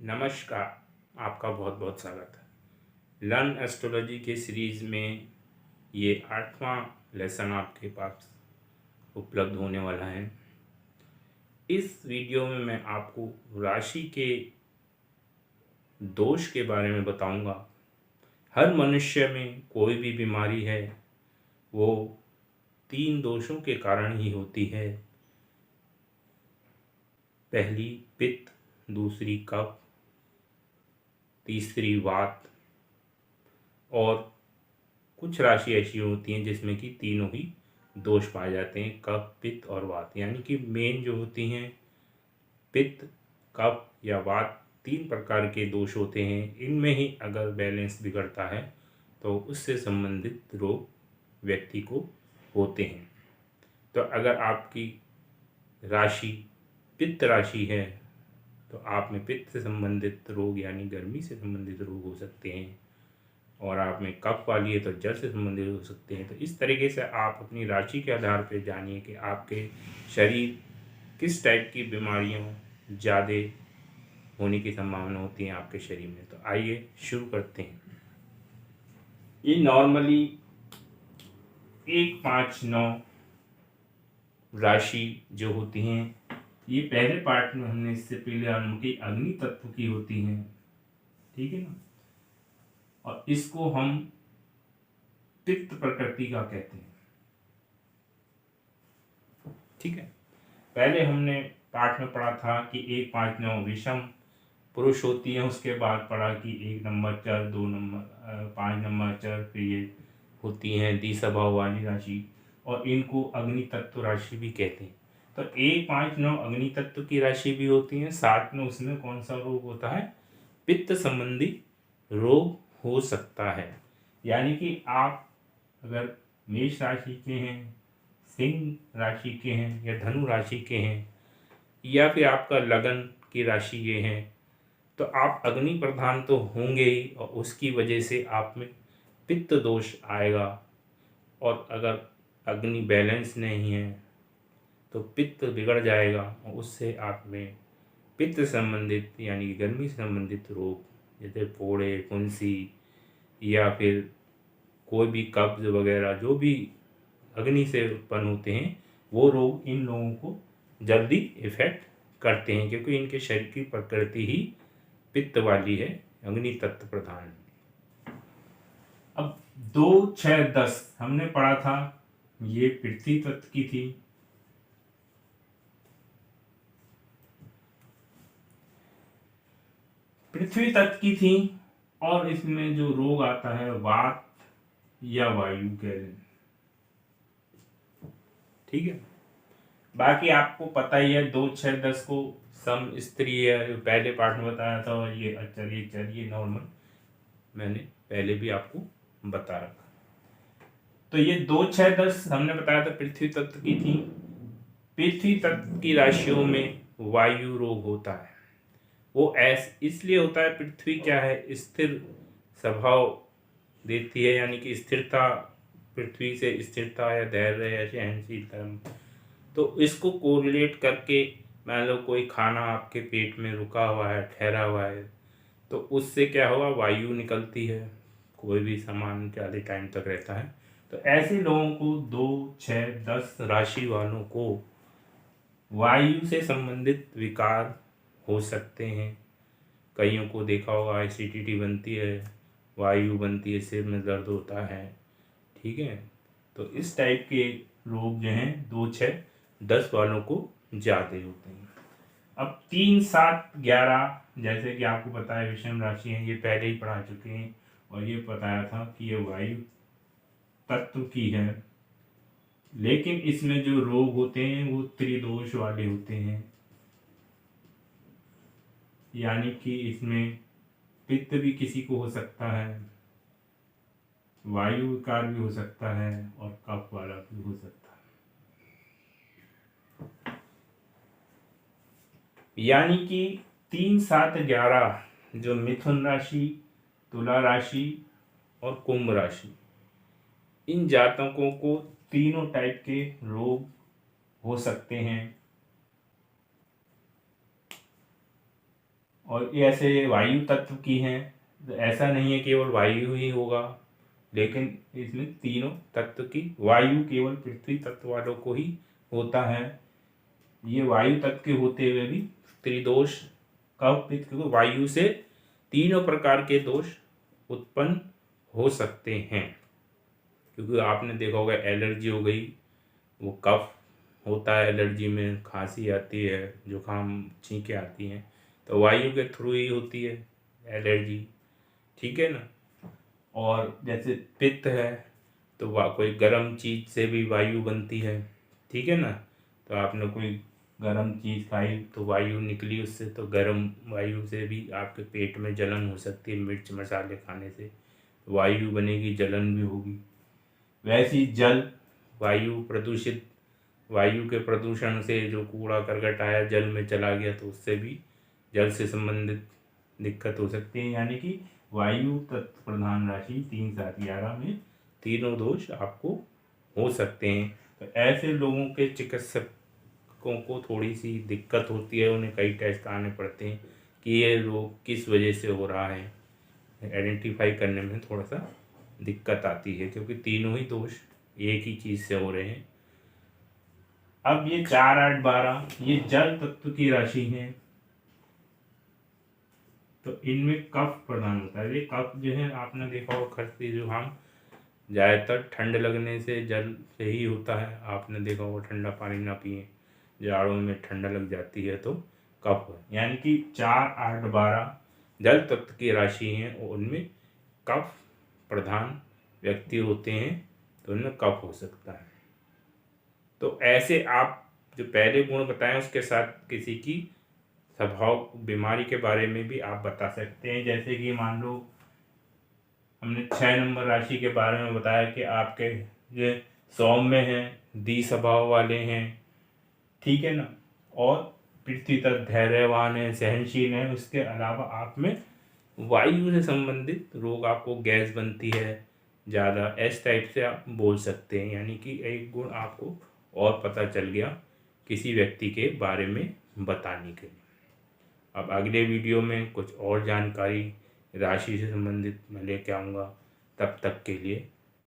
नमस्कार। आपका बहुत बहुत स्वागत है लर्न एस्ट्रोलॉजी के सीरीज़ में। ये 8वां लेसन आपके पास उपलब्ध होने वाला है। इस वीडियो में मैं आपको राशि के दोष के बारे में बताऊंगा। हर मनुष्य में कोई भी बीमारी है वो 3 दोषों के कारण ही होती है। पहली पित्त, दूसरी कफ, तीसरी वात। और कुछ राशि ऐसी होती हैं जिसमें कि तीनों ही दोष पाए जाते हैं, कफ, पित्त और वात। यानी कि मेन जो होती हैं पित्त, कफ या वात, 3 प्रकार के दोष होते हैं। इनमें ही अगर बैलेंस बिगड़ता है तो उससे संबंधित रोग व्यक्ति को होते हैं। तो अगर आपकी राशि पित्त राशि है तो आप में पित्त से संबंधित रोग यानी गर्मी से संबंधित रोग हो सकते हैं, और आप में कफ वाली है तो जल से संबंधित हो सकते हैं। तो इस तरीके से आप अपनी राशि के आधार पर जानिए कि आपके शरीर किस टाइप की बीमारियां ज़्यादा होने की संभावना होती है आपके शरीर में। तो आइए शुरू करते हैं। ये नॉर्मली 1, 5, 9 राशि जो होती हैं, ये पहले पार्ट में हमने इससे पहले उनकी अग्नि तत्व की होती हैं, ठीक है ना। और इसको हम पित्त प्रकृति का कहते हैं, ठीक है। पहले हमने पाठ में पढ़ा था कि 1, 5, 9 विषम पुरुष होती है। उसके बाद पढ़ा कि 1 नंबर चर, 2 नंबर 5 नंबर चर, फिर ये होती हैं द्विस्वभाव वाली राशि, और इनको अग्नि तत्व राशि भी कहते हैं। तो 1, 5, 9 अग्नि तत्व की राशि भी होती हैं। साथ में उसमें कौन सा रोग होता है? पित्त संबंधी रोग हो सकता है। यानी कि आप अगर मेष राशि के हैं, सिंह राशि के हैं या धनु राशि के हैं, या फिर आपका लगन की राशि ये है, तो आप अग्नि प्रधान तो होंगे ही, और उसकी वजह से आप में पित्त दोष आएगा। और अगर अग्नि बैलेंस नहीं है तो पित्त बिगड़ जाएगा, और उससे आप में पित्त संबंधित यानी कि गर्मी से संबंधित रोग जैसे फोड़े, फुंसी या फिर कोई भी कब्ज वगैरह जो भी अग्नि से उत्पन्न होते हैं, वो रोग इन लोगों को जल्दी इफेक्ट करते हैं, क्योंकि इनके शरीर की प्रकृति ही पित्त वाली है, अग्नि तत्व प्रधान। अब 2, 6, 10 हमने पढ़ा था, ये पृथ्वी तत्व की थी। पृथ्वी तत्व की थी, और इसमें जो रोग आता है वात या वायु कह लें, ठीक है। बाकी आपको पता ही है 2, 6, 10 को सम स्त्री है, पहले पार्ट में बताया था, और ये अचर, ये चर, ये नॉर्मल मैंने पहले भी आपको बता रखा। तो ये 2, 6, 10 हमने बताया था पृथ्वी तत्व की थी। पृथ्वी तत्व की राशियों में वायु रोग होता है। वो इसलिए होता है, पृथ्वी क्या है, स्थिर स्वभाव देती है, यानी कि स्थिरता, पृथ्वी से स्थिरता या धैर्य या सहनशीलता। तो इसको कोरिलेट करके मान लो कोई खाना आपके पेट में रुका हुआ है, ठहरा हुआ है, तो उससे क्या होगा, वायु निकलती है। कोई भी सामान ज़्यादा टाइम तक रहता है। तो ऐसे लोगों को 2, 6, 10 राशि वालों को वायु से संबंधित विकार हो सकते हैं। कईयों को देखा होगा एसिडिटी बनती है, वायु बनती है, सिर में दर्द होता है, ठीक है। तो इस टाइप के रोग जो हैं 2, 6, 10 वालों को ज़्यादा होते हैं। अब 3, 7, 11 जैसे कि आपको पता है विषम राशि है, ये पहले ही पढ़ा चुके हैं, और ये बताया था कि ये वायु तत्व की है। लेकिन इसमें जो रोग होते हैं वो त्रिदोष वाले होते हैं, यानी कि इसमें पित्त भी किसी को हो सकता है, वायु विकार भी हो सकता है, और कफ वाला भी हो सकता है। यानी कि 3, 7, 11 जो मिथुन राशि, तुला राशि और कुंभ राशि, इन जातकों को तीनों टाइप के रोग हो सकते हैं। और ये ऐसे वायु तत्व की हैं, तो ऐसा नहीं है केवल वायु ही होगा, लेकिन इसमें तीनों तत्व की, वायु केवल पृथ्वी तत्व वालों को ही होता है। ये वायु तत्व के होते हुए भी त्रिदोष कफ पित्त, क्योंकि वायु से तीनों प्रकार के दोष उत्पन्न हो सकते हैं। क्योंकि आपने देखा होगा एलर्जी हो गई, वो कफ होता है, एलर्जी में खांसी आती है, जुकाम, छींकें आती हैं, तो वायु के थ्रू ही होती है एलर्जी, ठीक है ना। और जैसे पित्त है तो कोई गर्म चीज़ से भी वायु बनती है, ठीक है ना। तो आपने कोई गर्म चीज़ खाई तो वायु निकली उससे, तो गर्म वायु से भी आपके पेट में जलन हो सकती है, मिर्च मसाले खाने से वायु बनेगी, जलन भी होगी। वैसी जल, वायु प्रदूषित, वायु के प्रदूषण से जो कूड़ा करकट आया जल में चला गया तो उससे भी जल से संबंधित दिक्कत हो सकती है। यानी कि वायु तत्व प्रधान राशि 3 7 11 में तीनों दोष आपको हो सकते हैं। तो ऐसे लोगों के चिकित्सकों को थोड़ी सी दिक्कत होती है, उन्हें कई टेस्ट आने पड़ते हैं कि ये रोग किस वजह से हो रहा है, आइडेंटिफाई करने में थोड़ा सा दिक्कत आती है, क्योंकि तीनों ही दोष एक ही चीज़ से हो रहे हैं। अब ये 4 8 12 ये जल तत्व की राशि है, तो इनमें कफ प्रधान होता है। ये कफ जो है आपने देखा होगा, खस्ती जुकाम ज़्यादातर ठंड लगने से जल से ही होता है। आपने देखा होगा ठंडा पानी ना पिए, जाड़ों में ठंडा लग जाती है तो कफ है। यानी कि 4 8 12 जल तत्व की राशि हैं और उनमें कफ प्रधान व्यक्ति होते हैं, तो उनमें कफ हो सकता है। तो ऐसे आप जो पहले गुण बताएं उसके साथ किसी की स्वभाव बीमारी के बारे में भी आप बता सकते हैं। जैसे कि मान लो हमने 6 नंबर राशि के बारे में बताया कि आपके ये सौम्य हैं, दी स्वभाव वाले हैं, ठीक है ना, और पृथ्वी तक धैर्यवान है, सहनशील है। उसके अलावा आप में वायु से संबंधित रोग, आपको गैस बनती है ज़्यादा, इस टाइप से आप बोल सकते हैं। यानी कि एक गुण आपको और पता चल गया किसी व्यक्ति के बारे में बताने के लिए। अब अगले वीडियो में कुछ और जानकारी राशि से संबंधित मैं लेके आऊँगा। तब तक के लिए